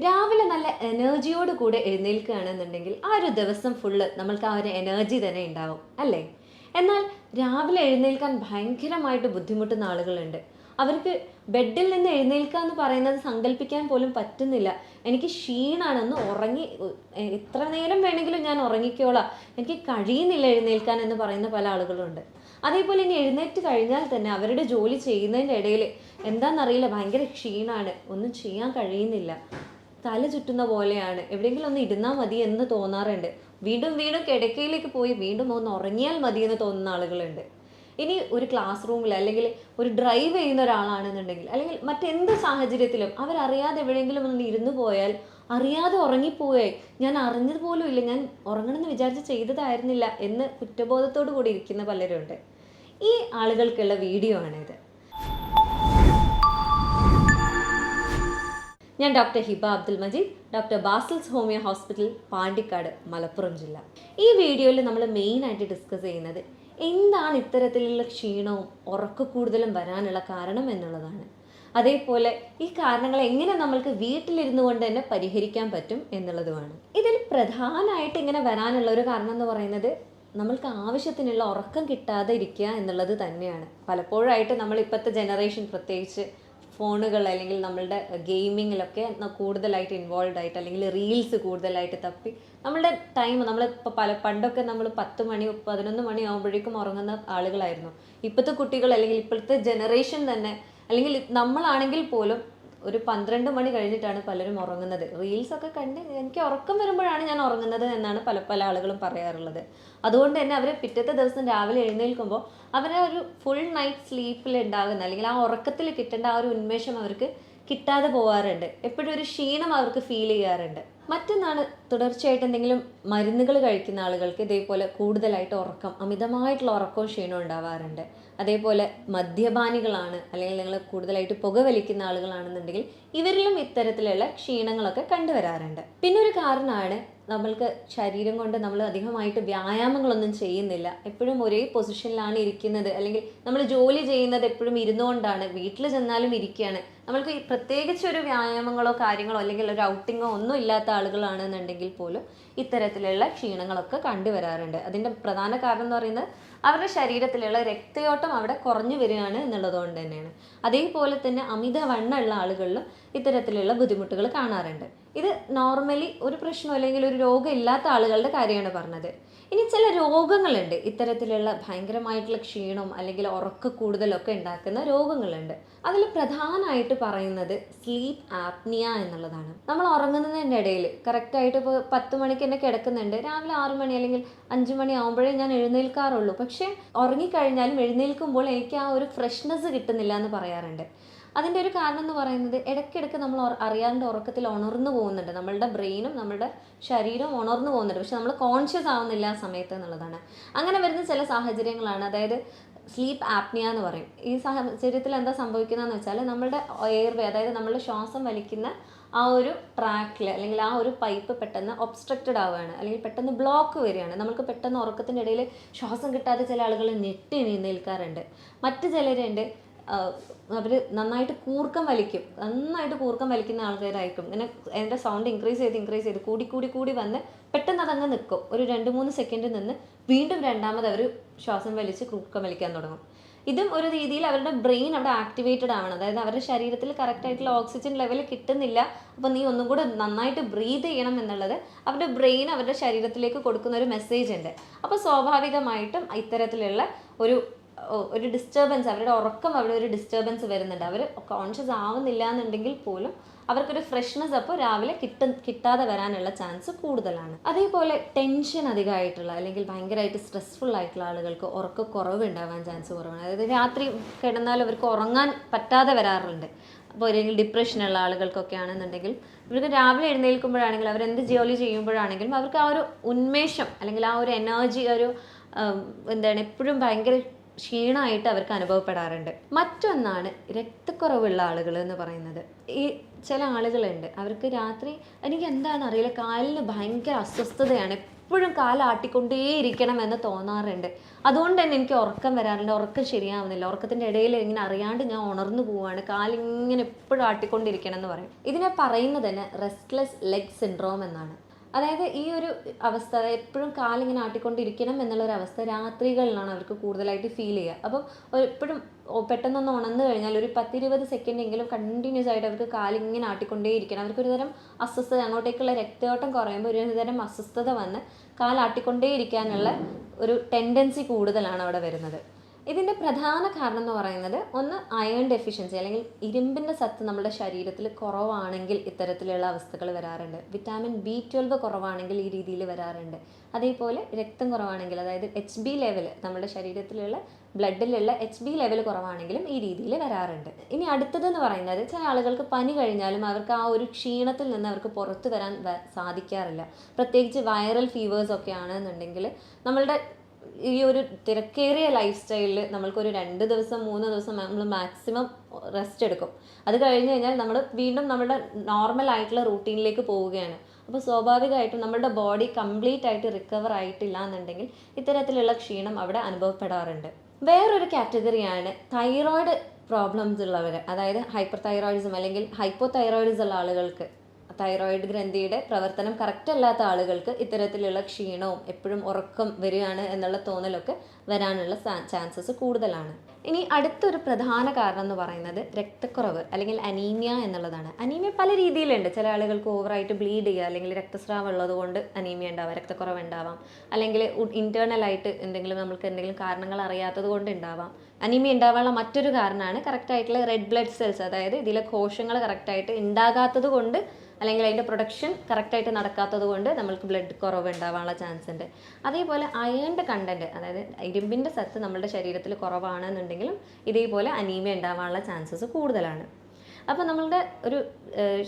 രാവിലെ നല്ല എനർജിയോട് കൂടെ എഴുന്നേൽക്കുകയാണെന്നുണ്ടെങ്കിൽ ആ ഒരു ദിവസം ഫുള്ള് നമ്മൾക്ക് ആ ഒരു എനർജി തന്നെ ഉണ്ടാവും അല്ലേ? എന്നാൽ രാവിലെ എഴുന്നേൽക്കാൻ ഭയങ്കരമായിട്ട് ബുദ്ധിമുട്ടുന്ന ആളുകളുണ്ട്. അവർക്ക് ബെഡിൽ നിന്ന് എഴുന്നേൽക്കുക എന്ന് പറയുന്നത് സങ്കല്പിക്കാൻ പോലും പറ്റുന്നില്ല. എനിക്ക് ക്ഷീണാണ്, ഒന്ന് ഉറങ്ങി എത്ര നേരം വേണമെങ്കിലും ഞാൻ ഉറങ്ങിക്കോളാം, എനിക്ക് കഴിയുന്നില്ല എഴുന്നേൽക്കാൻ എന്ന് പറയുന്ന പല ആളുകളുണ്ട്. അതേപോലെ ഇനി എഴുന്നേറ്റ് കഴിഞ്ഞാൽ തന്നെ അവരുടെ ജോലി ചെയ്യുന്നതിൻ്റെ ഇടയിൽ എന്താണെന്നറിയില്ല, ഭയങ്കര ക്ഷീണാണ്, ഒന്നും ചെയ്യാൻ കഴിയുന്നില്ല, തല ചുറ്റുന്ന പോലെയാണ്, എവിടെയെങ്കിലും ഒന്ന് ഇരുന്നാൽ മതി എന്ന് തോന്നാറുണ്ട്. വീണ്ടും വീണ്ടും കിടക്കയിലേക്ക് പോയി വീണ്ടും ഒന്ന് ഉറങ്ങിയാൽ മതി എന്ന് തോന്നുന്ന ആളുകളുണ്ട്. ഇനി ഒരു ക്ലാസ് റൂമിൽ അല്ലെങ്കിൽ ഒരു ഡ്രൈവ് ചെയ്യുന്ന ഒരാളാണെന്നുണ്ടെങ്കിൽ അല്ലെങ്കിൽ മറ്റെന്ത് സാഹചര്യത്തിലും അവരറിയാതെ എവിടെയെങ്കിലും ഒന്ന് ഇരുന്ന് പോയാൽ അറിയാതെ ഉറങ്ങിപ്പോയേ, ഞാൻ അറിഞ്ഞതുപോലും ഇല്ല, ഞാൻ ഉറങ്ങണമെന്ന് വിചാരിച്ച് ചെയ്തതായിരുന്നില്ല എന്ന് കുറ്റബോധത്തോടു കൂടി ഇരിക്കുന്ന പലരുണ്ട്. ഈ ആളുകൾക്കുള്ള വീഡിയോ ആണിത്. ഞാൻ doctor Hiba Abdul Majeed, doctor Basil's homeo hospital, Pandikkad, Malappuram ജില്ല. ഈ വീഡിയോയിൽ നമ്മൾ മെയിനായിട്ട് ഡിസ്കസ് ചെയ്യുന്നത് എന്താണ് ഇത്തരത്തിലുള്ള ക്ഷീണവും ഉറക്കക്കൂടുതലും വരാനുള്ള കാരണം എന്നുള്ളതാണ്. അതേപോലെ ഈ കാരണങ്ങൾ എങ്ങനെ നമ്മൾക്ക് വീട്ടിലിരുന്നു കൊണ്ട് തന്നെ പരിഹരിക്കാൻ പറ്റും എന്നുള്ളതുമാണ്. ഇതിൽ പ്രധാനമായിട്ട് ഇങ്ങനെ വരാനുള്ള ഒരു കാരണം എന്ന് പറയുന്നത് നമ്മൾക്ക് ആവശ്യത്തിനുള്ള ഉറക്കം കിട്ടാതെ ഇരിക്കുക എന്നുള്ളത് തന്നെയാണ്. പലപ്പോഴായിട്ട് നമ്മൾ ഇപ്പോഴത്തെ ജനറേഷൻ പ്രത്യേകിച്ച് ഫോണുകൾ അല്ലെങ്കിൽ നമ്മളുടെ ഗെയിമിങ്ങിലൊക്കെ കൂടുതലായിട്ട് ഇൻവോൾവ് ആയിട്ട് അല്ലെങ്കിൽ റീൽസ് കൂടുതലായിട്ട് തപ്പി നമ്മളുടെ ടൈം നമ്മളിപ്പോൾ പണ്ടൊക്കെ നമ്മൾ 10 മണി 11 മണി ആകുമ്പോഴേക്കും ഉറങ്ങുന്ന ആളുകളായിരുന്നു. ഇപ്പോഴത്തെ കുട്ടികൾ അല്ലെങ്കിൽ ഇപ്പോഴത്തെ ജനറേഷൻ തന്നെ അല്ലെങ്കിൽ നമ്മളാണെങ്കിൽ പോലും ഒരു 12 മണി കഴിഞ്ഞിട്ടാണ് പലരും ഉറങ്ങുന്നത്. റീൽസൊക്കെ കണ്ട് എനിക്ക് ഉറക്കം വരുമ്പോഴാണ് ഞാൻ ഉറങ്ങുന്നത് എന്നാണ് പല ആളുകളും പറയാറുള്ളത്. അതുകൊണ്ട് തന്നെ അവർ പിറ്റത്തെ ദിവസം രാവിലെ എഴുന്നേൽക്കുമ്പോൾ അവരെ ഒരു ഫുൾ നൈറ്റ് സ്ലീപ്പിൽ ഉണ്ടാകുന്ന അല്ലെങ്കിൽ ആ ഉറക്കത്തിൽ കിട്ടേണ്ട ആ ഒരു ഉന്മേഷം അവർക്ക് കിട്ടാതെ പോകാറുണ്ട്. എപ്പോഴും ഒരു ക്ഷീണം അവർക്ക് ഫീൽ ചെയ്യാറുണ്ട്. മറ്റൊന്നാണ്, തുടർച്ചയായിട്ട് എന്തെങ്കിലും മരുന്നുകൾ കഴിക്കുന്ന ആളുകൾക്ക് ഇതേപോലെ കൂടുതലായിട്ട് അമിതമായിട്ടുള്ള ഉറക്കവും ക്ഷീണവും ഉണ്ടാവാറുണ്ട്. അതേപോലെ മദ്യപാനികളാണ് അല്ലെങ്കിൽ നിങ്ങൾ കൂടുതലായിട്ട് പുകവലിക്കുന്ന ആളുകളാണെന്നുണ്ടെങ്കിൽ ഇവരിലും ഇത്തരത്തിലുള്ള ക്ഷീണങ്ങളൊക്കെ കണ്ടുവരാറുണ്ട്. പിന്നെ ഒരു കാരണമാണ് നമ്മൾക്ക് ശരീരം കൊണ്ട് നമ്മൾ അധികമായിട്ട് വ്യായാമങ്ങളൊന്നും ചെയ്യുന്നില്ല, എപ്പോഴും ഒരേ പൊസിഷനിലാണ് ഇരിക്കുന്നത്, അല്ലെങ്കിൽ നമ്മൾ ജോലി ചെയ്യുന്നത് എപ്പോഴും ഇരുന്നുകൊണ്ടാണ്, വീട്ടിൽ ചെന്നാലും ഇരിക്കുകയാണ്, നമ്മൾക്ക് പ്രത്യേകിച്ച് ഒരു വ്യായാമങ്ങളോ കാര്യങ്ങളോ അല്ലെങ്കിൽ ഒരു ഔട്ടിങ്ങോ ഒന്നും ഇല്ലാത്ത ആളുകളാണെന്നുണ്ടെങ്കിൽ പോലും ഇത്തരത്തിലുള്ള ക്ഷീണങ്ങളൊക്കെ കണ്ടുവരാറുണ്ട്. അതിൻ്റെ പ്രധാന കാരണം എന്ന് പറയുന്നത് അവരുടെ ശരീരത്തിലുള്ള രക്തയോട്ടം അവിടെ കുറഞ്ഞു വരികയാണ് എന്നുള്ളതുകൊണ്ട് തന്നെയാണ്. അതേപോലെ തന്നെ അമിതവണ്ണമുള്ള ആളുകളിലും ഇത്തരത്തിലുള്ള ബുദ്ധിമുട്ടുകൾ കാണാറുണ്ട്. ഇത് നോർമലി ഒരു പ്രശ്നം അല്ലെങ്കിൽ ഒരു രോഗം ഇല്ലാത്ത ആളുകളുടെ കാര്യമാണ് പറഞ്ഞത്. ഇനി ചില രോഗങ്ങളുണ്ട്, ഇത്തരത്തിലുള്ള ഭയങ്കരമായിട്ടുള്ള ക്ഷീണം അല്ലെങ്കിൽ ഉറക്ക കൂടുതലൊക്കെ ഉണ്ടാക്കുന്ന രോഗങ്ങളുണ്ട്. അതിൽ പ്രധാനമായിട്ട് പറയുന്നത് സ്ലീപ്പ് ആപ്നിയ എന്നുള്ളതാണ്. നമ്മൾ ഉറങ്ങുന്നതിൻ്റെ ഇടയിൽ കറക്റ്റായിട്ട് ഇപ്പോൾ 10 മണിക്ക് തന്നെ കിടക്കുന്നുണ്ട്, രാവിലെ 6 മണി അല്ലെങ്കിൽ 5 മണി ആകുമ്പോഴേ ഞാൻ എഴുന്നേൽക്കാറുള്ളൂ, പക്ഷേ ഉറങ്ങിക്കഴിഞ്ഞാലും എഴുന്നേൽക്കുമ്പോൾ എനിക്ക് ആ ഒരു ഫ്രഷ്നെസ് കിട്ടുന്നില്ല എന്ന് പറയാറുണ്ട്. അതിൻ്റെ ഒരു കാരണം എന്ന് പറയുന്നത് ഇടയ്ക്കിടയ്ക്ക് നമ്മൾ അറിയാണ്ട് ഉറക്കത്തിൽ ഉണർന്നു പോകുന്നുണ്ട്, നമ്മളുടെ ബ്രെയിനും നമ്മളുടെ ശരീരവും ഉണർന്നു പോകുന്നുണ്ട്, പക്ഷെ നമ്മൾ കോൺഷ്യസ് ആവുന്നില്ല ആ സമയത്ത് എന്നുള്ളതാണ്. അങ്ങനെ വരുന്ന ചില സാഹചര്യങ്ങളാണ്, അതായത് സ്ലീപ്പ് ആപ്നിയ എന്ന് പറയും. ഈ സാഹചര്യത്തിൽ എന്താ സംഭവിക്കുന്നതെന്ന് വെച്ചാൽ നമ്മളുടെ എയർവേ, അതായത് നമ്മളുടെ ശ്വാസം വലിക്കുന്ന ആ ഒരു ട്രാക്കിൽ അല്ലെങ്കിൽ ആ ഒരു പൈപ്പ് പെട്ടെന്ന് ഒബ്സ്ട്രക്റ്റഡ് ആവുകയാണ് അല്ലെങ്കിൽ പെട്ടെന്ന് ബ്ലോക്ക് വരികയാണ്. നമുക്ക് പെട്ടെന്ന് ഉറക്കത്തിൻ്റെ ഇടയിൽ ശ്വാസം കിട്ടാതെ ചില ആളുകൾ ഞെട്ടി എഴുന്നേൽക്കാറുണ്ട്. മറ്റു ചിലരുണ്ട്, അവർ നന്നായിട്ട് കൂർക്കം വലിക്കുന്ന ആൾക്കാരായിരിക്കും. ഇങ്ങനെ എൻ്റെ സൗണ്ട് ഇൻക്രീസ് ചെയ്ത് കൂടി വന്ന് പെട്ടെന്ന് അതങ്ങ് നിൽക്കും. ഒരു 2-3 സെക്കൻഡ് നിന്ന് വീണ്ടും രണ്ടാമത് അവർ ശ്വാസം വലിച്ച് കൂർക്കം വലിക്കാൻ തുടങ്ങും. ഇതും ഒരു രീതിയിൽ അവരുടെ ബ്രെയിൻ അവിടെ ആക്ടിവേറ്റഡ് ആവണം, അതായത് അവരുടെ ശരീരത്തിൽ കറക്റ്റായിട്ടുള്ള ഓക്സിജൻ ലെവൽ കിട്ടുന്നില്ല, അപ്പോൾ നീ ഒന്നും കൂടെ നന്നായിട്ട് ബ്രീത്ത് ചെയ്യണം എന്നുള്ളത് അവരുടെ ബ്രെയിൻ അവരുടെ ശരീരത്തിലേക്ക് കൊടുക്കുന്ന ഒരു മെസ്സേജ് ഉണ്ട്. അപ്പോൾ സ്വാഭാവികമായിട്ടും ഇത്തരത്തിലുള്ള ഒരു ഡിസ്റ്റർബൻസ്, അവരുടെ ഉറക്കം അവിടെ ഒരു ഡിസ്റ്റർബൻസ് വരുന്നുണ്ട്. അവർ കോൺഷ്യസ് ആവുന്നില്ല എന്നുണ്ടെങ്കിൽ പോലും അവർക്കൊരു ഫ്രഷ്നെസ് അപ്പോൾ രാവിലെ കിട്ടാതെ വരാനുള്ള ചാൻസ് കൂടുതലാണ്. അതേപോലെ ടെൻഷൻ അധികമായിട്ടുള്ള അല്ലെങ്കിൽ ഭയങ്കരമായിട്ട് സ്ട്രെസ്ഫുൾ ആയിട്ടുള്ള ആളുകൾക്ക് ഉറക്കക്കുറവ് ഉണ്ടാവാൻ ചാൻസ് കുറവാണ്. അതായത് രാത്രി കിടന്നാൽ അവർക്ക് ഉറങ്ങാൻ പറ്റാതെ വരാറുണ്ട്. അപ്പോൾ അല്ലെങ്കിൽ ഡിപ്രഷനുള്ള ആളുകൾക്കൊക്കെ ആണെന്നുണ്ടെങ്കിൽ ഇവർക്ക് രാവിലെ എഴുന്നേൽക്കുമ്പോഴാണെങ്കിലും അവരെന്ത് ജോലി ചെയ്യുമ്പോഴാണെങ്കിലും അവർക്ക് ആ ഒരു ഉന്മേഷം അല്ലെങ്കിൽ ആ ഒരു എനർജി, എപ്പോഴും ഭയങ്കര ക്ഷീണമായിട്ട് അവർക്ക് അനുഭവപ്പെടാറുണ്ട്. മറ്റൊന്നാണ് രക്തക്കുറവുള്ള ആളുകൾ എന്ന് പറയുന്നത്. ഈ ചില ആളുകളുണ്ട്, അവർക്ക് രാത്രി എനിക്ക് എന്താണെന്ന് അറിയില്ല, കാലിന് ഭയങ്കര അസ്വസ്ഥതയാണ്, എപ്പോഴും കാലാട്ടിക്കൊണ്ടേയിരിക്കണം എന്ന് തോന്നാറുണ്ട്. അതുകൊണ്ട് തന്നെ എനിക്ക് ഉറക്കം വരാറുണ്ട്, ഉറക്കം ശരിയാവുന്നില്ല, ഉറക്കത്തിൻ്റെ ഇടയിൽ ഇങ്ങനെ അറിയാണ്ട് ഞാൻ ഉണർന്നു പോവുകയാണ്, കാലിങ്ങനെ എപ്പോഴും ആട്ടിക്കൊണ്ടിരിക്കണം എന്ന് പറയും. ഇതിനെ പറയുന്നത് തന്നെ റെസ്റ്റ്ലെസ് ലെഗ് സിൻഡ്രോം എന്നാണ്. അതായത് ഈ ഒരു അവസ്ഥ, എപ്പോഴും കാലിങ്ങനെ ആട്ടിക്കൊണ്ടിരിക്കണം എന്നുള്ളൊരവസ്ഥ രാത്രികളിലാണ് അവർക്ക് കൂടുതലായിട്ട് ഫീൽ ചെയ്യുക. അപ്പം എപ്പോഴും പെട്ടെന്നൊന്ന് ഉണർന്നു കഴിഞ്ഞാൽ ഒരു 10-20 സെക്കൻഡെങ്കിലും കണ്ടിന്യൂസ് ആയിട്ട് അവർക്ക് കാലിങ്ങനെ ആട്ടിക്കൊണ്ടേയിരിക്കണം. അവർക്കൊരു തരം അസ്വസ്ഥത, അങ്ങോട്ടേക്കുള്ള രക്തയോട്ടം കുറയുമ്പോൾ ഒരു തരം അസ്വസ്ഥത വന്ന് കാലാട്ടിക്കൊണ്ടേയിരിക്കാനുള്ള ഒരു ടെൻഡൻസി കൂടുതലാണ് അവിടെ വരുന്നത്. ഇതിൻ്റെ പ്രധാന കാരണം എന്ന് പറയുന്നത് ഒന്ന് അയൺ ഡെഫിഷ്യൻസി, അല്ലെങ്കിൽ ഇരുമ്പിൻ്റെ സത്ത് നമ്മുടെ ശരീരത്തിൽ കുറവാണെങ്കിൽ ഇത്തരത്തിലുള്ള അവസ്ഥകൾ വരാറുണ്ട്. വിറ്റാമിൻ B12 കുറവാണെങ്കിൽ ഈ രീതിയിൽ വരാറുണ്ട്. അതേപോലെ രക്തം കുറവാണെങ്കിൽ, അതായത് HB ലെവൽ, നമ്മുടെ ശരീരത്തിലുള്ള ബ്ലഡിലുള്ള HB ലെവൽ കുറവാണെങ്കിലും ഈ രീതിയിൽ വരാറുണ്ട്. ഇനി അടുത്തതെന്ന് പറയുന്നത്, ചില ആളുകൾക്ക് പനി കഴിഞ്ഞാലും അവർക്ക് ആ ഒരു ക്ഷീണത്തിൽ നിന്ന് അവർക്ക് പുറത്തു വരാൻ സാധിക്കാറില്ല. പ്രത്യേകിച്ച് വൈറൽ ഫീവേഴ്സ് ഒക്കെ ആണെന്നുണ്ടെങ്കിൽ നമ്മളുടെ ഈ ഒരു തിരക്കേറിയ ലൈഫ് സ്റ്റൈലിൽ നമ്മൾക്കൊരു 2 ദിവസം 3 ദിവസം നമ്മൾ മാക്സിമം റെസ്റ്റ് എടുക്കും. അത് കഴിഞ്ഞ് കഴിഞ്ഞാൽ നമ്മൾ വീണ്ടും നമ്മുടെ നോർമൽ ആയിട്ടുള്ള റൂട്ടീനിലേക്ക് പോവുകയാണ്. അപ്പോൾ സ്വാഭാവികമായിട്ടും നമ്മുടെ ബോഡി കംപ്ലീറ്റ് ആയിട്ട് റിക്കവർ ആയിട്ടില്ല എന്നുണ്ടെങ്കിൽ ഇത്തരത്തിലുള്ള ക്ഷീണം അവിടെ അനുഭവപ്പെടാറുണ്ട്. വേറൊരു കാറ്റഗറിയാണ് തൈറോയ്ഡ് പ്രോബ്ലംസ് ഉള്ളവർ, അതായത് ഹൈപ്പർ തൈറോയിഡിസം അല്ലെങ്കിൽ ഹൈപ്പോ തൈറോയിഡിസം ഉള്ള ആളുകൾക്ക്, തൈറോയിഡ് ഗ്രന്ഥിയുടെ പ്രവർത്തനം കറക്റ്റ് അല്ലാത്ത ആളുകൾക്ക് ഇത്തരത്തിലുള്ള ക്ഷീണവും എപ്പോഴും ഉറക്കം വരികയാണ് എന്നുള്ള തോന്നലൊക്കെ വരാനുള്ള ചാൻസസ് കൂടുതലാണ്. ഇനി അടുത്തൊരു പ്രധാന കാരണം എന്ന് പറയുന്നത് രക്തക്കുറവ് അല്ലെങ്കിൽ അനീമിയ എന്നുള്ളതാണ്. അനീമിയ പല രീതിയിലുണ്ട്. ചില ആളുകൾക്ക് ഓവറായിട്ട് ബ്ലീഡ് ചെയ്യുക, അല്ലെങ്കിൽ രക്തസ്രാവം ഉള്ളത് കൊണ്ട് അനീമിയ ഉണ്ടാവാം, രക്തക്കുറവ് ഉണ്ടാവാം, അല്ലെങ്കിൽ ഇൻറ്റേർണലായിട്ട് നമുക്ക് എന്തെങ്കിലും കാരണങ്ങൾ അറിയാത്തത് കൊണ്ട് ഉണ്ടാവാം. അനീമിയ ഉണ്ടാവാനുള്ള മറ്റൊരു കാരണമാണ് കറക്റ്റായിട്ടുള്ള റെഡ് ബ്ലഡ് സെൽസ്, അതായത് ഇതിലെ കോശങ്ങൾ കറക്റ്റായിട്ട് ഉണ്ടാകാത്തത് കൊണ്ട്, അല്ലെങ്കിൽ അതിൻ്റെ പ്രൊഡക്ഷൻ കറക്റ്റായിട്ട് നടക്കാത്തത് കൊണ്ട് നമ്മൾക്ക് ബ്ലഡ് കുറവ് ഉണ്ടാവാനുള്ള ചാൻസ് ഉണ്ട്. അതേപോലെ അയേണിൻ്റെ കണ്ടൻറ്റ്, അതായത് ഇരുമ്പിൻ്റെ സത്ത് നമ്മുടെ ശരീരത്തിൽ കുറവാണെന്നുണ്ടെങ്കിലും ഇതേപോലെ അനീമിയ ഉണ്ടാവാനുള്ള ചാൻസസ് കൂടുതലാണ്. അപ്പോൾ നമ്മളുടെ ഒരു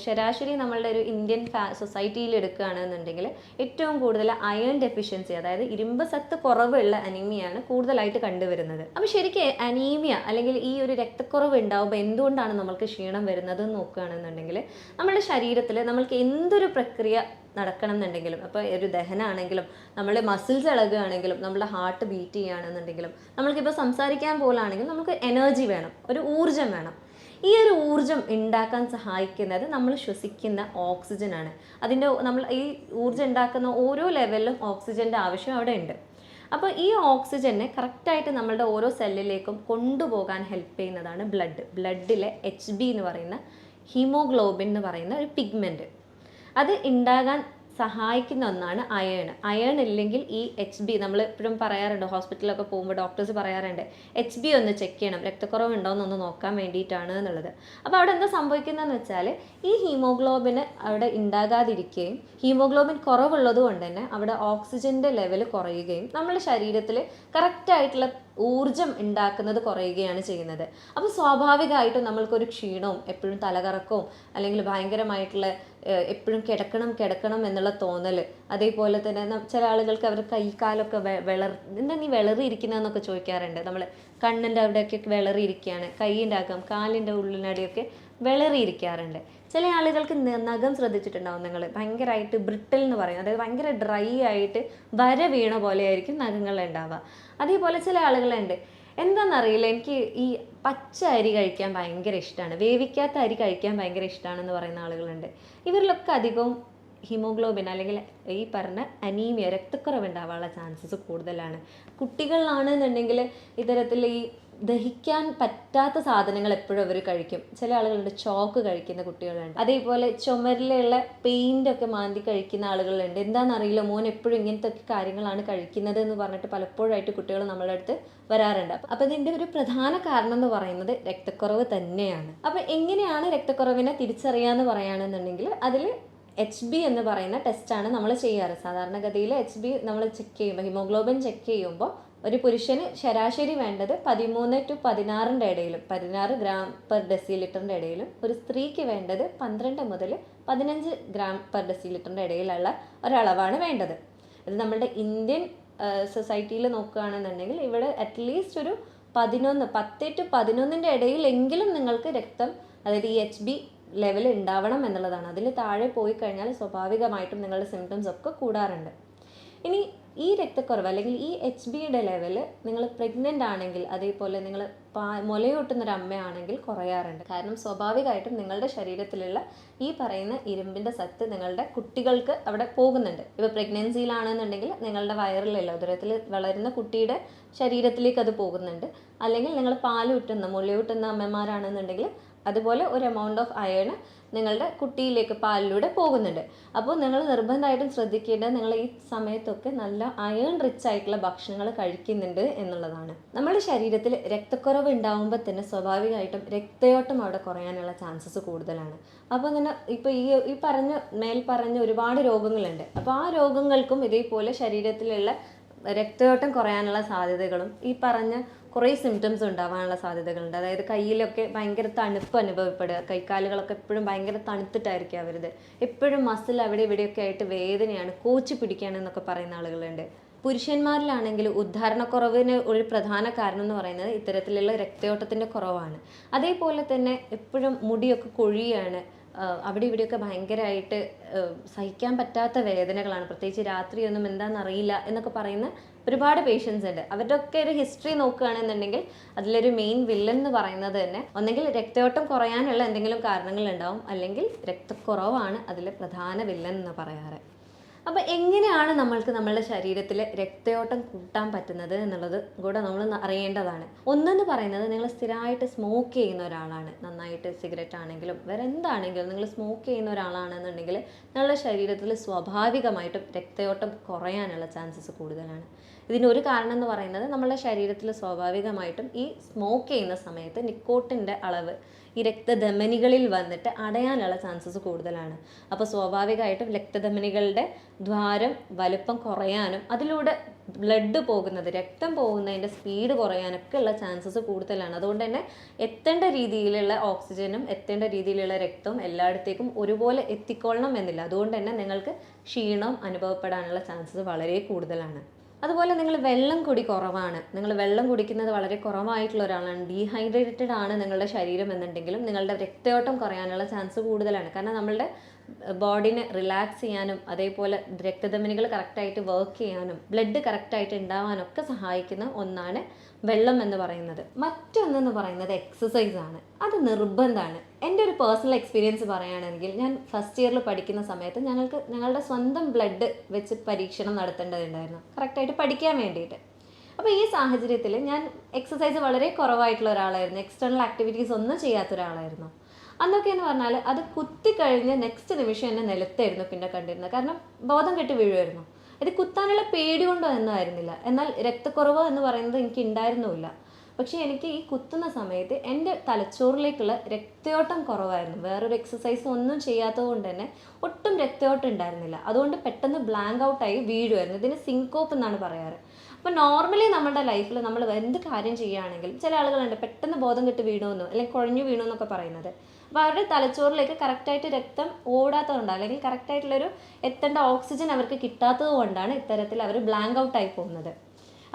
ശരാശരി നമ്മളുടെ ഒരു ഇന്ത്യൻ സൊസൈറ്റിയിൽ എടുക്കുകയാണെന്നുണ്ടെങ്കിൽ ഏറ്റവും കൂടുതൽ അയൺ ഡെഫിഷ്യൻസി, അതായത് ഇരുമ്പ് സത്ത് കുറവുള്ള അനീമിയാണ് കൂടുതലായിട്ട് കണ്ടുവരുന്നത്. അപ്പോൾ ശരിക്കും അനീമിയ അല്ലെങ്കിൽ ഈ ഒരു രക്തക്കുറവ് ഉണ്ടാവുമ്പോൾ എന്തുകൊണ്ടാണ് നമ്മൾക്ക് ക്ഷീണം വരുന്നത് എന്ന് നോക്കുകയാണെന്നുണ്ടെങ്കിൽ, നമ്മുടെ ശരീരത്തിൽ നമ്മൾക്ക് എന്തൊരു പ്രക്രിയ നടക്കണം എന്നുണ്ടെങ്കിലും, അപ്പോൾ ഒരു ദഹനമാണെങ്കിലും, നമ്മൾ മസിൽസ് ഇളകുകയാണെങ്കിലും, നമ്മുടെ ഹാർട്ട് ബീറ്റ് ചെയ്യുകയാണെന്നുണ്ടെങ്കിലും, നമ്മൾക്കിപ്പോൾ സംസാരിക്കാൻ പോലാണെങ്കിലും നമുക്ക് എനർജി വേണം, ഒരു ഊർജ്ജം വേണം. ഈ ഒരു ഊർജ്ജം ഉണ്ടാക്കാൻ സഹായിക്കുന്നത് നമ്മൾ ശ്വസിക്കുന്ന ഓക്സിജനാണ്. നമ്മൾ ഈ ഊർജ്ജം ഉണ്ടാക്കുന്ന ഓരോ ലെവലിലും ഓക്സിജൻ്റെ ആവശ്യം അവിടെ ഉണ്ട്. അപ്പോൾ ഈ ഓക്സിജനെ കറക്റ്റായിട്ട് നമ്മളുടെ ഓരോ സെല്ലിലേക്കും കൊണ്ടുപോകാൻ ഹെൽപ്പ് ചെയ്യുന്നതാണ് ബ്ലഡിലെ HB എന്ന് പറയുന്ന ഹീമോഗ്ലോബിൻ എന്ന് പറയുന്ന ഒരു പിഗ്മെൻറ്റ്. അത് ഉണ്ടാകാൻ സഹായിക്കുന്ന ഒന്നാണ് അയേൺ ഇല്ലെങ്കിൽ ഈ HB, നമ്മൾ എപ്പോഴും പറയാറുണ്ട്, ഹോസ്പിറ്റലിലൊക്കെ പോകുമ്പോൾ ഡോക്ടേഴ്സ് പറയാറുണ്ട് HB ഒന്ന് ചെക്ക് ചെയ്യണം, രക്തക്കുറവ് ഉണ്ടോയെന്നൊന്ന് നോക്കാൻ വേണ്ടിയിട്ടാണ് എന്നുള്ളത്. അപ്പോൾ അവിടെ എന്താ സംഭവിക്കുന്നതെന്ന് വെച്ചാൽ, ഈ ഹീമോഗ്ലോബിന് അവിടെ ഉണ്ടാകാതിരിക്കുകയും ഹീമോഗ്ലോബിൻ കുറവുള്ളത് കൊണ്ട് തന്നെ അവിടെ ഓക്സിജൻ്റെ ലെവൽ കുറയുകയും നമ്മുടെ ശരീരത്തിൽ കറക്റ്റായിട്ടുള്ള ഊർജ്ജം ഉണ്ടാക്കുന്നത് കുറയുകയാണ് ചെയ്യുന്നത്. അപ്പോൾ സ്വാഭാവികമായിട്ടും നമ്മൾക്കൊരു ക്ഷീണവും എപ്പോഴും തലകറക്കവും അല്ലെങ്കിൽ ഭയങ്കരമായിട്ടുള്ള എപ്പോഴും കിടക്കണം എന്നുള്ള തോന്നൽ, അതേപോലെ തന്നെ ചില ആളുകൾക്ക് അവർ കൈകാലൊക്കെ എന്താ നീ വിളറിയിരിക്കുന്നതെന്നൊക്കെ ചോദിക്കാറുണ്ട്. നമ്മൾ കണ്ണിൻ്റെ അവിടെയൊക്കെ വിളറിയിരിക്കുകയാണ്, കൈയിൻ്റെ അകം, കാലിൻ്റെ ഉള്ളിനടിയൊക്കെ വിളറിയിരിക്കാറുണ്ട്. ചില ആളുകൾക്ക് നഖം ശ്രദ്ധിച്ചിട്ടുണ്ടാവും നിങ്ങൾ, ഭയങ്കരമായിട്ട് ബ്രിട്ടിൽ എന്ന് പറയും, അതായത് ഭയങ്കര ഡ്രൈ ആയിട്ട് വര വീണ പോലെ ആയിരിക്കും നഖങ്ങൾ ഉണ്ടാവുക. അതേപോലെ ചില ആളുകളുണ്ട്, എന്താണെന്നറിയില്ല, എനിക്ക് ഈ പച്ച അരി കഴിക്കാൻ ഭയങ്കര ഇഷ്ടമാണ്, വേവിക്കാത്ത അരി കഴിക്കാൻ ഭയങ്കര ഇഷ്ടമാണെന്ന് പറയുന്ന ആളുകളുണ്ട്. ഇവരിലൊക്കെ അധികവും ഹീമോഗ്ലോബിൻ അല്ലെങ്കിൽ ഈ പറഞ്ഞ അനീമിയ, രക്തക്കുറവ് ഉണ്ടാവാനുള്ള ചാൻസസ് കൂടുതലാണ്. കുട്ടികളിലാണെന്നുണ്ടെങ്കിൽ ഇത്തരത്തിൽ ഈ ദഹിക്കാൻ പറ്റാത്ത സാധനങ്ങൾ എപ്പോഴും അവർ കഴിക്കും. ചില ആളുകളുണ്ട് ചോക്ക് കഴിക്കുന്ന കുട്ടികളുണ്ട്. അതേപോലെ ചുമരിലുള്ള പെയിൻ്റൊക്കെ മാന്തി കഴിക്കുന്ന ആളുകളുണ്ട്. എന്താണെന്നറിയില്ല, മോൻ എപ്പോഴും ഇങ്ങനത്തെ കാര്യങ്ങളാണ് കഴിക്കുന്നത് എന്ന് പറഞ്ഞിട്ട് പലപ്പോഴായിട്ട് കുട്ടികൾ നമ്മളുടെ അടുത്ത് വരാറുണ്ട്. അപ്പോൾ ഇതിൻ്റെ ഒരു പ്രധാന കാരണം എന്ന് പറയുന്നത് രക്തക്കുറവ് തന്നെയാണ്. അപ്പോൾ എങ്ങനെയാണ് രക്തക്കുറവിനെ തിരിച്ചറിയാമെന്ന് പറയുകയാണെന്നുണ്ടെങ്കിൽ, അതിൽ HB എന്ന് പറയുന്ന ടെസ്റ്റാണ് നമ്മൾ ചെയ്യാറ്. സാധാരണഗതിയിൽ HB നമ്മൾ ചെക്ക് ചെയ്യുമ്പോൾ, ഹിമോഗ്ലോബിൻ ചെക്ക് ചെയ്യുമ്പോൾ ഒരു പുരുഷന് ശരാശരി വേണ്ടത് 13 to 16 ഇടയിലും, 16 ഗ്രാം പെർ ഡെസിലിറ്ററിൻ്റെ ഇടയിലും, ഒരു സ്ത്രീക്ക് വേണ്ടത് 12 മുതൽ 15 ഗ്രാം പെർ ഡെസിലിറ്ററിൻ്റെ ഇടയിലുള്ള ഒരളവാണ് വേണ്ടത്. ഇത് നമ്മുടെ ഇന്ത്യൻ സൊസൈറ്റിയിൽ നോക്കുകയാണെന്നുണ്ടെങ്കിൽ ഇവിടെ അറ്റ്ലീസ്റ്റ് ഒരു 10 to 11 ഇടയിലെങ്കിലും നിങ്ങൾക്ക് രക്തം, അതായത് ഈ HB ലെവൽ ഉണ്ടാവണം എന്നുള്ളതാണ്. അതിൽ താഴെ പോയി കഴിഞ്ഞാൽ സ്വാഭാവികമായിട്ടും നിങ്ങളുടെ സിംറ്റംസ് ഒക്കെ കൂടാറുണ്ട്. ഇനി ഈ രക്തക്കുറവ് അല്ലെങ്കിൽ ഈ HBയുടെ ലെവൽ നിങ്ങൾ പ്രഗ്നൻ്റ് ആണെങ്കിൽ, അതേപോലെ നിങ്ങൾ മുലയൂട്ടുന്നൊരു അമ്മയാണെങ്കിൽ കുറയാറുണ്ട്. കാരണം സ്വാഭാവികമായിട്ടും നിങ്ങളുടെ ശരീരത്തിലുള്ള ഈ പറയുന്ന ഇരുമ്പിൻ്റെ സത്ത് നിങ്ങളുടെ കുട്ടികൾക്ക് അവിടെ പോകുന്നുണ്ട്. ഇപ്പോൾ പ്രഗ്നൻസിയിലാണെന്നുണ്ടെങ്കിൽ നിങ്ങളുടെ വയറിലല്ല, ഉദരത്തിൽ വളരുന്ന കുട്ടിയുടെ ശരീരത്തിലേക്ക് അത് പോകുന്നുണ്ട്. അല്ലെങ്കിൽ നിങ്ങൾ മുലയൂട്ടുന്ന അമ്മമാരാണെന്നുണ്ടെങ്കിൽ അതുപോലെ ഒരു എമൗണ്ട് ഓഫ് അയൺ നിങ്ങളുടെ കുട്ടിയിലേക്ക് പാലിലൂടെ പോകുന്നുണ്ട്. അപ്പോൾ നിങ്ങൾ നിർബന്ധമായിട്ടും ശ്രദ്ധിക്കേണ്ടത് നിങ്ങൾ ഈ സമയത്തൊക്കെ നല്ല അയൺ റിച്ച് ആയിട്ടുള്ള ഭക്ഷണങ്ങൾ കഴിക്കുന്നുണ്ട് എന്നുള്ളതാണ്. നമ്മുടെ ശരീരത്തിൽ രക്തക്കുറവ് ഉണ്ടാകുമ്പോൾ തന്നെ സ്വാഭാവികമായിട്ടും രക്തയോട്ടം അവിടെ കുറയാനുള്ള ചാൻസസ് കൂടുതലാണ്. അപ്പോൾ തന്നെ ഇപ്പോൾ ഈ മേൽ പറഞ്ഞ ഒരുപാട് രോഗങ്ങളുണ്ട്. അപ്പോൾ ആ രോഗങ്ങൾക്കും ഇതേപോലെ ശരീരത്തിലുള്ള രക്തയോട്ടം കുറയാനുള്ള സാധ്യതകളും ഈ പറഞ്ഞ കുറേ സിംറ്റംസ് ഉണ്ടാവാനുള്ള സാധ്യതകളുണ്ട്. അതായത് കയ്യിലൊക്കെ ഭയങ്കര തണുപ്പ് അനുഭവപ്പെടുക, കൈക്കാലുകളൊക്കെ എപ്പോഴും ഭയങ്കര തണുത്തിട്ടായിരിക്കും അവരുത്, എപ്പോഴും മസിൽ അവിടെ ഇവിടെയൊക്കെ ആയിട്ട് വേദനയാണ്, കോച്ചി പിടിക്കുകയാണെന്നൊക്കെ പറയുന്ന ആളുകളുണ്ട്. പുരുഷന്മാരിലാണെങ്കിൽ ഉദ്ധാരണക്കുറവിന് ഒരു പ്രധാന കാരണം എന്ന് പറയുന്നത് ഇത്തരത്തിലുള്ള രക്തയോട്ടത്തിൻ്റെ കുറവാണ്. അതേപോലെ തന്നെ എപ്പോഴും മുടിയൊക്കെ കൊഴിയാണ്, അവിടെ ഇവിടെയൊക്കെ ഭയങ്കരമായിട്ട് സഹിക്കാൻ പറ്റാത്ത വേദനകളാണ്, പ്രത്യേകിച്ച് രാത്രിയൊന്നും എന്താണെന്നറിയില്ല എന്നൊക്കെ പറയുന്ന ഒരുപാട് പേഷ്യൻസ് ഉണ്ട്. അവരുടെയൊക്കെ ഒരു ഹിസ്റ്ററി നോക്കുകയാണെന്നുണ്ടെങ്കിൽ അതിലൊരു മെയിൻ വില്ലൻ എന്ന് പറയുന്നത് തന്നെ ഒന്നെങ്കിൽ രക്തയോട്ടം കുറയാനുള്ള എന്തെങ്കിലും കാരണങ്ങളുണ്ടാവും, അല്ലെങ്കിൽ രക്തക്കുറവാണ് അതിലെ പ്രധാന വില്ലൻ എന്ന് പറയാറ്. അപ്പോൾ എങ്ങനെയാണ് നമ്മൾക്ക് നമ്മളുടെ ശരീരത്തിൽ രക്തയോട്ടം കൂട്ടാൻ പറ്റുന്നത് എന്നുള്ളത് കൂടെ നമ്മൾ അറിയേണ്ടതാണ്. ഒന്നെന്ന് പറയുന്നത്, നിങ്ങൾ സ്ഥിരമായിട്ട് സ്മോക്ക് ചെയ്യുന്ന ഒരാളാണ്, നന്നായിട്ട് സിഗരറ്റ് ആണെങ്കിലും വേറെ എന്താണെങ്കിലും നിങ്ങൾ സ്മോക്ക് ചെയ്യുന്ന ഒരാളാണെന്നുണ്ടെങ്കിൽ നിങ്ങളുടെ ശരീരത്തിൽ സ്വാഭാവികമായിട്ടും രക്തയോട്ടം കുറയാനുള്ള ചാൻസസ് കൂടുതലാണ്. ഇതിനൊരു കാരണം എന്ന് പറയുന്നത് നമ്മളുടെ ശരീരത്തിൽ സ്വാഭാവികമായിട്ടും ഈ സ്മോക്ക് ചെയ്യുന്ന സമയത്ത് നിക്കോട്ടിൻ്റെ അളവ് ഈ രക്തധമനികളിൽ വന്നിട്ട് അടയാനുള്ള ചാൻസസ് കൂടുതലാണ്. അപ്പോൾ സ്വാഭാവികമായിട്ടും രക്തധമനികളുടെ ദ്വാരം വലുപ്പം കുറയാനും അതിലൂടെ ബ്ലഡ് പോകുന്നത്, രക്തം പോകുന്നതിൻ്റെ സ്പീഡ് കുറയാനൊക്കെ ഉള്ള ചാൻസസ് കൂടുതലാണ്. അതുകൊണ്ട് തന്നെ എത്തേണ്ട രീതിയിലുള്ള ഓക്സിജനും എത്തേണ്ട രീതിയിലുള്ള രക്തവും എല്ലായിടത്തേക്കും ഒരുപോലെ എത്തിക്കൊള്ളണം എന്നില്ല. അതുകൊണ്ട് തന്നെ നിങ്ങൾക്ക് ക്ഷീണം അനുഭവപ്പെടാനുള്ള ചാൻസസ് വളരെ കൂടുതലാണ്. അതുപോലെ നിങ്ങൾ വെള്ളം കുറവാണ്, നിങ്ങൾ വെള്ളം കുടിക്കുന്നത് വളരെ കുറവായിട്ടുള്ള ഒരാളാണ്, ഡീഹൈഡ്രേറ്റഡ് ആണ് നിങ്ങളുടെ ശരീരം എന്നുണ്ടെങ്കിലും നിങ്ങളുടെ രക്തയോട്ടം കുറയാനുള്ള ചാൻസ് കൂടുതലാണ്. കാരണം നമ്മളുടെ ബോഡീനെ റിലാക്സ് ചെയ്യാനും അതേപോലെ രക്തധമനികൾ കറക്റ്റായിട്ട് വർക്ക് ചെയ്യാനും ബ്ലഡ് കറക്റ്റായിട്ട് ഉണ്ടാവാനൊക്കെ സഹായിക്കുന്ന ഒന്നാണ് വെള്ളം എന്ന് പറയുന്നത്. മറ്റൊന്നെന്ന് പറയുന്നത് എക്സസൈസ് ആണ്. അത് നിർബന്ധമാണ്. എൻ്റെ ഒരു പേഴ്സണൽ എക്സ്പീരിയൻസ് പറയുകയാണെങ്കിൽ, ഞാൻ ഫസ്റ്റ് ഇയറിൽ പഠിക്കുന്ന സമയത്ത് ഞങ്ങളുടെ സ്വന്തം ബ്ലഡ് വെച്ച് പരീക്ഷണം നടത്തേണ്ടതുണ്ടായിരുന്നു, കറക്റ്റായിട്ട് പഠിക്കാൻ വേണ്ടിയിട്ട്. അപ്പോൾ ഈ സാഹചര്യത്തിൽ ഞാൻ എക്സസൈസ് വളരെ കുറവായിട്ടുള്ള ഒരാളായിരുന്നു, എക്സ്റ്റേണൽ ആക്ടിവിറ്റീസ് ഒന്നും ചെയ്യാത്ത ഒരാളായിരുന്നു. അന്നൊക്കെ എന്ന് പറഞ്ഞാൽ അത് കുത്തിക്കഴിഞ്ഞ് നെക്സ്റ്റ് നിമിഷം എന്നെ നിലത്തായിരുന്നു പിന്നെ കണ്ടിരുന്നത്. കാരണം ബോധം കെട്ടി വീഴുമായിരുന്നു. ഇത് കുത്താനുള്ള പേടി കൊണ്ടോ ഒന്നും ആയിരുന്നില്ല, എന്നാൽ രക്തക്കുറവ് എന്ന് പറയുന്നത് എനിക്ക് ഉണ്ടായിരുന്നുമില്ല. പക്ഷേ എനിക്ക് ഈ കുത്തുന്ന സമയത്ത് എൻ്റെ തലച്ചോറിലേക്കുള്ള രക്തയോട്ടം കുറവായിരുന്നു. വേറൊരു എക്സസൈസ് ഒന്നും ചെയ്യാത്തത് കൊണ്ട് തന്നെ ഒട്ടും രക്തയോട്ടം ഉണ്ടായിരുന്നില്ല. അതുകൊണ്ട് പെട്ടെന്ന് ബ്ലാങ്ക് ഔട്ടായി വീഴുമായിരുന്നു. ഇതിന് സിങ്കോപ്പ് എന്നാണ് പറയാറ്. അപ്പോൾ നോർമലി നമ്മുടെ ലൈഫിൽ നമ്മൾ എന്ത് കാര്യം ചെയ്യുകയാണെങ്കിലും ചില ആളുകളുണ്ട് പെട്ടെന്ന് ബോധം കെട്ട് വീണമെന്നോ അല്ലെങ്കിൽ കുഴഞ്ഞു വീണമെന്നൊക്കെ പറയുന്നത്. അപ്പോൾ അവരുടെ തലച്ചോറിലേക്ക് കറക്റ്റായിട്ട് രക്തം ഓടാത്തതുകൊണ്ട് അല്ലെങ്കിൽ കറക്റ്റായിട്ടുള്ളൊരു എത്തേണ്ട ഓക്സിജൻ അവർക്ക് കിട്ടാത്തത് കൊണ്ടാണ് ഇത്തരത്തിൽ അവർ ബ്ലാങ്ക് ഔട്ടായി പോകുന്നത്.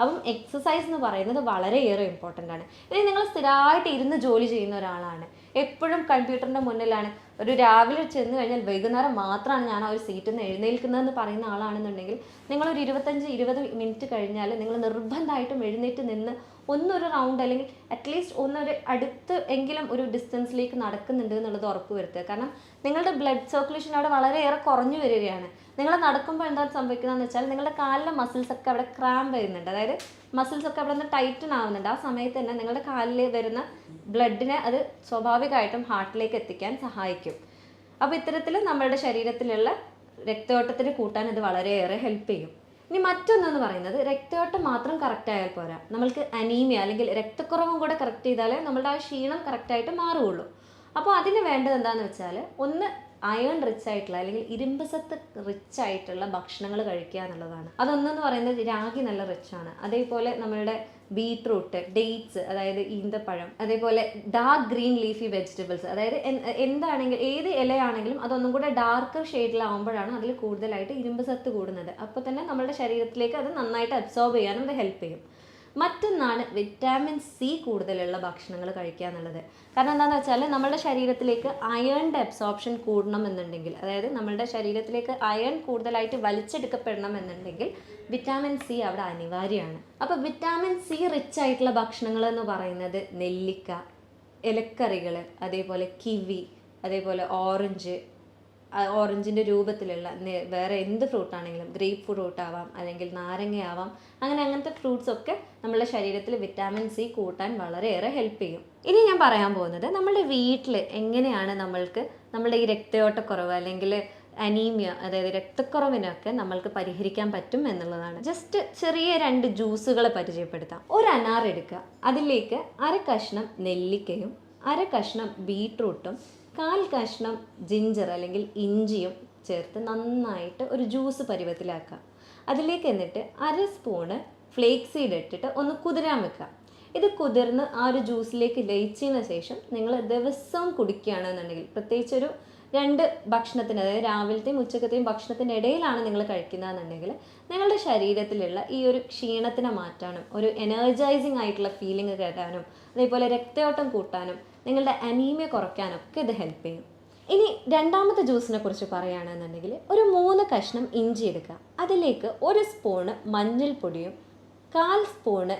അപ്പം എക്സസൈസ് എന്ന് പറയുന്നത് വളരെയേറെ ഇമ്പോർട്ടൻ്റ് ആണ്. ഇനി നിങ്ങൾ സ്ഥിരമായിട്ട് ഇരുന്ന് ജോലി ചെയ്യുന്ന ഒരാളാണ്, എപ്പോഴും കമ്പ്യൂട്ടറിൻ്റെ മുന്നിലാണ്, ഒരു രാവിലെ ചെന്ന് കഴിഞ്ഞാൽ വൈകുന്നേരം മാത്രമാണ് ഞാൻ ആ ഒരു സീറ്റിൽ നിന്ന് എഴുന്നേൽക്കുന്നതെന്ന് പറയുന്ന ആളാണെന്നുണ്ടെങ്കിൽ നിങ്ങളൊരു 25-20 മിനിറ്റ് കഴിഞ്ഞാൽ നിങ്ങൾ നിർബന്ധമായിട്ടും എഴുന്നേറ്റ് നിന്ന് ഒന്നൊരു റൗണ്ട് അല്ലെങ്കിൽ അറ്റ്ലീസ്റ്റ് ഒന്നൊരു അടുത്ത് എങ്കിലും ഒരു ഡിസ്റ്റൻസിലേക്ക് നടക്കുന്നുണ്ട് എന്നുള്ളത് ഉറപ്പ് വരുത്തുക. കാരണം നിങ്ങളുടെ ബ്ലഡ് സർക്കുലേഷൻ അവിടെ വളരെയേറെ കുറഞ്ഞു വരികയാണ്. നിങ്ങൾ നടക്കുമ്പോൾ എന്താ സംഭവിക്കുന്നതെന്ന് വെച്ചാൽ നിങ്ങളുടെ കാലിലെ മസിൽസൊക്കെ അവിടെ ക്രാമ്പ് വരുന്നുണ്ട്, അതായത് മസിൽസൊക്കെ അവിടെ നിന്ന് ടൈറ്റൻ ആവുന്നുണ്ട്. ആ സമയത്ത് തന്നെ നിങ്ങളുടെ കാലിൽ വരുന്ന ബ്ലഡിനെ അത് സ്വാഭാവികമായിട്ടും ഹാർട്ടിലേക്ക് എത്തിക്കാൻ സഹായിക്കും. അപ്പോൾ ഇത്തരത്തിൽ നമ്മളുടെ ശരീരത്തിലുള്ള രക്തയോട്ടത്തിന് കൂട്ടാൻ ഇത് വളരെയേറെ ഹെൽപ്പ് ചെയ്യും. ഇനി മറ്റൊന്നെന്ന് പറയുന്നത്, രക്തയോട്ടം മാത്രം കറക്റ്റ് ആയാൽ പോരാ, നമ്മൾക്ക് അനീമിയ അല്ലെങ്കിൽ രക്തക്കുറവും കൂടെ കറക്റ്റ് ചെയ്താലേ നമ്മളുടെ ആ ക്ഷീണം കറക്റ്റായിട്ട് മാറുകയുള്ളൂ. അപ്പോൾ അതിന് വേണ്ടത് എന്താണെന്ന് വെച്ചാൽ, ഒന്ന് അയൺ റിച്ച് ആയിട്ടുള്ള അല്ലെങ്കിൽ ഇരുമ്പ് സത്ത് റിച്ച് ആയിട്ടുള്ള ഭക്ഷണങ്ങൾ കഴിക്കുക എന്നുള്ളതാണ്. അതൊന്നെന്ന് പറയുന്നത് രാഗി നല്ല റിച്ചാണ്, അതേപോലെ നമ്മളുടെ ബീട്രൂട്ട്, ഡേറ്റ്സ് അതായത് ഈന്തപ്പഴം, അതേപോലെ ഡാർക്ക് ഗ്രീൻ ലീഫി വെജിറ്റബിൾസ്, അതായത് എന്താണെങ്കിൽ ഏത് ഇലയാണെങ്കിലും അതൊന്നും കൂടെ ഡാർക്ക് ഷെയ്ഡിലാവുമ്പോഴാണ് അതിൽ കൂടുതലായിട്ട് ഇരുമ്പ് സത്ത് കൂടുന്നത്. അപ്പോൾ തന്നെ നമ്മുടെ ശരീരത്തിലേക്ക് അത് നന്നായിട്ട് അബ്സോർബ് ചെയ്യാനും അത് ഹെൽപ്പ് ചെയ്യും. മറ്റൊന്നാണ് വിറ്റാമിൻ സി കൂടുതലുള്ള ഭക്ഷണങ്ങൾ കഴിക്കുക എന്നുള്ളത്. കാരണം എന്താണെന്ന് വെച്ചാൽ നമ്മുടെ ശരീരത്തിലേക്ക് അയണിൻ്റെ അബ്സോർപ്ഷൻ കൂടണം എന്നുണ്ടെങ്കിൽ, അതായത് നമ്മുടെ ശരീരത്തിലേക്ക് അയൺ കൂടുതലായിട്ട് വലിച്ചെടുക്കപ്പെടണം എന്നുണ്ടെങ്കിൽ വിറ്റാമിൻ സി അവിടെ അനിവാര്യമാണ്. അപ്പോൾ വിറ്റാമിൻ സി റിച്ച് ആയിട്ടുള്ള ഭക്ഷണങ്ങൾ എന്ന് പറയുന്നത് നെല്ലിക്ക, ഇലക്കറികൾ, അതേപോലെ കിവി, അതേപോലെ ഓറഞ്ചിൻ്റെ രൂപത്തിലുള്ള വേറെ എന്ത് ഫ്രൂട്ടാണെങ്കിലും, ഗ്രേപ്പ് ഫ്രൂട്ട് ആവാം, അല്ലെങ്കിൽ നാരങ്ങയാവാം, അങ്ങനത്തെ ഫ്രൂട്ട്സൊക്കെ നമ്മുടെ ശരീരത്തിൽ വിറ്റാമിൻ സി കൂട്ടാൻ വളരെയേറെ ഹെൽപ്പ് ചെയ്യും. ഇനി ഞാൻ പറയാൻ പോകുന്നത് നമ്മുടെ വീട്ടിൽ എങ്ങനെയാണ് നമ്മുടെ ഈ രക്തയോട്ടക്കുറവ് അല്ലെങ്കിൽ അനീമിയ, അതായത് രക്തക്കുറവിനൊക്കെ നമ്മൾക്ക് പരിഹരിക്കാൻ പറ്റും എന്നുള്ളതാണ്. ജസ്റ്റ് ചെറിയ 2 ജ്യൂസുകൾ പരിചയപ്പെടുത്താം. ഒരു അനാർ എടുക്കുക, അതിലേക്ക് 1/2 കഷ്ണം നെല്ലിക്കയും 1/2 കഷ്ണം ബീട്രൂട്ടും 1/4 കഷ്ണം ജിഞ്ചർ അല്ലെങ്കിൽ ഇഞ്ചിയും ചേർത്ത് നന്നായിട്ട് ഒരു ജ്യൂസ് പരുവത്തിലാക്കുക. അതിലേക്ക് എന്നിട്ട് 1/2 സ്പൂണ് ഫ്ലേക്സ് സീഡ് ഇട്ടിട്ട് ഒന്ന് കുതിരാൻ വെക്കുക. ഇത് കുതിർന്ന് ആ ഒരു ജ്യൂസിലേക്ക് ലയിച്ചതിന് ശേഷം നിങ്ങൾ ദിവസവും കുടിക്കുകയാണെന്നുണ്ടെങ്കിൽ, പ്രത്യേകിച്ചൊരു 2 ഭക്ഷണത്തിന്, അതായത് രാവിലത്തെയും ഉച്ചക്കത്തെയും ഭക്ഷണത്തിൻ്റെ ഇടയിലാണ് നിങ്ങൾ കഴിക്കുന്നതെന്നുണ്ടെങ്കിൽ നിങ്ങളുടെ ശരീരത്തിലുള്ള ഈ ഒരു ക്ഷീണത്തിനെ മാറ്റാനും ഒരു എനർജൈസിങ് ആയിട്ടുള്ള ഫീലിംഗ് കേട്ടാനും അതേപോലെ രക്തയോട്ടം കൂട്ടാനും നിങ്ങളുടെ അനീമിയ കുറയ്ക്കാനൊക്കെ ഇത് ഹെൽപ്പ് ചെയ്യും. ഇനി രണ്ടാമത്തെ ജ്യൂസിനെ കുറിച്ച് പറയുകയാണെന്നുണ്ടെങ്കിൽ ഒരു 3 കഷ്ണം ഇഞ്ചി എടുക്കുക. അതിലേക്ക് 1 സ്പൂണ് മഞ്ഞൾപ്പൊടിയും 1/4 സ്പൂണ്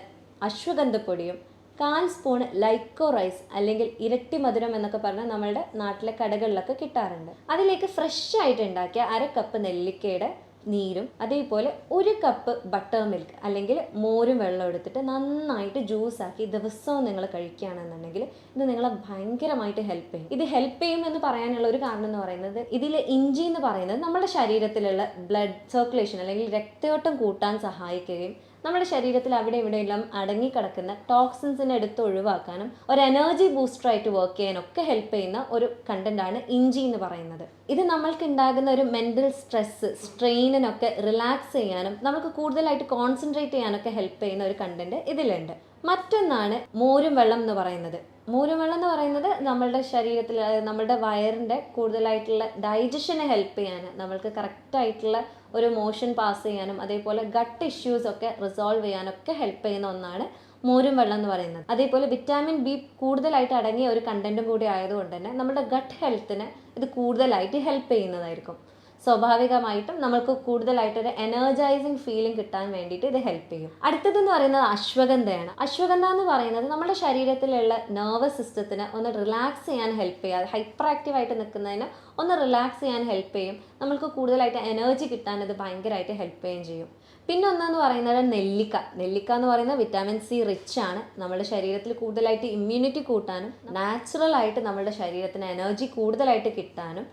അശ്വഗന്ധപ്പൊടിയും 1/4 സ്പൂണ് ലൈക്കോ റൈസ് അല്ലെങ്കിൽ ഇരട്ടി മധുരം എന്നൊക്കെ പറഞ്ഞാൽ നമ്മളുടെ നാട്ടിലെ കടകളിലൊക്കെ കിട്ടാറുണ്ട്. അതിലേക്ക് ഫ്രഷ് ആയിട്ട് ഉണ്ടാക്കിയ 1/2 കപ്പ് നെല്ലിക്കയുടെ നീരും അതേപോലെ 1 കപ്പ് ബട്ടർ മിൽക്ക് അല്ലെങ്കിൽ മോരും വെള്ളം എടുത്തിട്ട് നന്നായിട്ട് ജ്യൂസാക്കി ദിവസവും നിങ്ങൾ കഴിക്കുകയാണെന്നുണ്ടെങ്കിൽ ഇത് നിങ്ങളെ ഭയങ്കരമായിട്ട് ഹെൽപ്പ് ചെയ്യും. ഇത് ഹെൽപ്പ് ചെയ്യും എന്ന് പറയാനുള്ള ഒരു കാരണം എന്ന് പറയുന്നത്, ഇതിൽ ഇഞ്ചി എന്ന് പറയുന്നത് നമ്മുടെ ശരീരത്തിലുള്ള ബ്ലഡ് സർക്കുലേഷൻ അല്ലെങ്കിൽ രക്തയോട്ടം കൂട്ടാൻ സഹായിക്കുകയും നമ്മുടെ ശരീരത്തിൽ അവിടെ ഇവിടെയെല്ലാം അടങ്ങിക്കിടക്കുന്ന ടോക്സിൻസിനെ എടുത്ത് ഒഴിവാക്കാനും ഒരു എനർജി ബൂസ്റ്ററായിട്ട് വർക്ക് ചെയ്യാനൊക്കെ ഹെൽപ്പ് ചെയ്യുന്ന ഒരു കണ്ടന്റാണ് ഇഞ്ചി എന്ന് പറയുന്നത്. ഇത് നമ്മൾക്ക് ഉണ്ടാകുന്ന ഒരു മെൻ്റൽ സ്ട്രെയിനിനൊക്കെ റിലാക്സ് ചെയ്യാനും നമുക്ക് കൂടുതലായിട്ട് കോൺസെൻട്രേറ്റ് ചെയ്യാനൊക്കെ ഹെൽപ്പ് ചെയ്യുന്ന ഒരു കണ്ടന്റ് ഇതിലുണ്ട്. മറ്റൊന്നാണ് മോരും വെള്ളം എന്ന് പറയുന്നത്. മോരും വെള്ളം എന്ന് പറയുന്നത് നമ്മളുടെ ശരീരത്തിൽ, നമ്മളുടെ വയറിൻ്റെ കൂടുതലായിട്ടുള്ള ഡൈജഷനെ ഹെൽപ്പ് ചെയ്യാൻ, നമ്മൾക്ക് കറക്റ്റായിട്ടുള്ള ഒരു മോഷൻ പാസ് ചെയ്യാനും അതേപോലെ ഗട്ട് ഇഷ്യൂസ് ഒക്കെ റിസോൾവ് ചെയ്യാനൊക്കെ ഹെൽപ്പ് ചെയ്യുന്ന ഒന്നാണ് മോരും വെള്ളം എന്ന് പറയുന്നത്. അതേപോലെ വിറ്റാമിൻ ബി കൂടുതലായിട്ട് അടങ്ങിയ ഒരു കണ്ടന്റും കൂടി ആയതുകൊണ്ട് തന്നെ നമ്മുടെ ഗട്ട് ഹെൽത്തിന് ഇത് കൂടുതലായിട്ട് ഹെൽപ്പ് ചെയ്യുന്നതായിരിക്കും. സ്വാഭാവികമായിട്ടും നമുക്ക് കൂടുതലായിട്ടൊരു എനർജൈസിങ് ഫീലിംഗ് കിട്ടാൻ വേണ്ടിയിട്ട് ഇത് ഹെൽപ്പ് ചെയ്യും. അടുത്തതെന്ന് പറയുന്നത് അശ്വഗന്ധയാണ്. അശ്വഗന്ധ എന്ന് പറയുന്നത് നമ്മുടെ ശരീരത്തിലുള്ള നെർവസ് സിസ്റ്റത്തിന് ഒന്ന് റിലാക്സ് ചെയ്യാൻ ഹെൽപ്പ് ചെയ്യുക, ഹൈപ്പർ ആക്റ്റീവായിട്ട് നിൽക്കുന്നതിന് ഒന്ന് റിലാക്സ് ചെയ്യാൻ ഹെൽപ്പ് ചെയ്യും. നമ്മൾക്ക് കൂടുതലായിട്ട് എനർജി കിട്ടാൻ ഇത് ഭയങ്കരമായിട്ട് ഹെൽപ്പ് ചെയ്യുകയും ചെയ്യും. പിന്നെ ഒന്നെന്ന് പറയുന്നത് നെല്ലിക്ക എന്ന് പറയുന്നത് വിറ്റാമിൻ സി റിച്ച് ആണ്. നമ്മുടെ ശരീരത്തിൽ കൂടുതലായിട്ട് ഇമ്മ്യൂണിറ്റി കൂട്ടാനും നാച്ചുറലായിട്ട് നമ്മുടെ ശരീരത്തിന് എനർജി കൂടുതലായിട്ട് കിട്ടാനും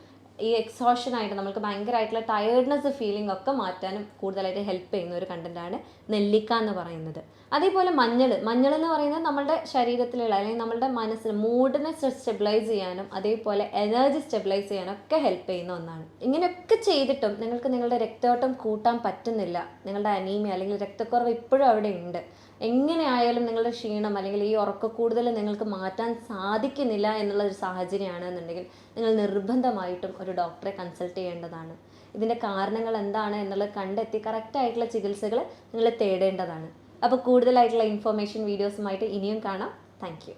ഈ എക്സോഷനായിട്ട് നമുക്ക് ഭയങ്കരമായിട്ടുള്ള ടയേർഡ്നെസ് ഫീലിംഗ് ഒക്കെ മാറ്റാനും കൂടുതലായിട്ട് ഹെൽപ്പ് ചെയ്യുന്ന ഒരു കണ്ടന്റാണ് നെല്ലിക്ക എന്ന് പറയുന്നത്. അതേപോലെ മഞ്ഞൾ എന്ന് പറയുന്നത് നമ്മുടെ ശരീരത്തിലുള്ള അല്ലെങ്കിൽ നമ്മുടെ മനസ്സിന് മൂഡിനെ സ്റ്റെബിലൈസ് ചെയ്യാനും അതേപോലെ എനർജി സ്റ്റെബിലൈസ് ചെയ്യാനും ഒക്കെ ഹെൽപ്പ് ചെയ്യുന്ന ഒന്നാണ്. ഇങ്ങനെയൊക്കെ ചെയ്തിട്ടും നിങ്ങൾക്ക് നിങ്ങളുടെ രക്തയോട്ടം കൂട്ടാൻ പറ്റുന്നില്ല, നിങ്ങളുടെ അനീമിയ അല്ലെങ്കിൽ രക്തക്കുറവ് ഇപ്പോഴും അവിടെ ഉണ്ട്, എങ്ങനെയായാലും നിങ്ങളുടെ ക്ഷീണം അല്ലെങ്കിൽ ഈ ഉറക്കക്കൂടുതൽ നിങ്ങൾക്ക് മാറ്റാൻ സാധിക്കുന്നില്ല എന്നുള്ളൊരു സാഹചര്യമാണെന്നുണ്ടെങ്കിൽ നിങ്ങൾ നിർബന്ധമായിട്ടും ഒരു ഡോക്ടറെ കൺസൾട്ട് ചെയ്യേണ്ടതാണ്. ഇതിൻ്റെ കാരണങ്ങൾ എന്താണ് എന്നുള്ളത് കണ്ടെത്തി കറക്റ്റായിട്ടുള്ള ചികിത്സകൾ നിങ്ങൾ തേടേണ്ടതാണ്. അപ്പോൾ കൂടുതലായിട്ടുള്ള ഇൻഫർമേഷൻ വീഡിയോസുമായിട്ട് ഇനിയും കാണാം. Thank you.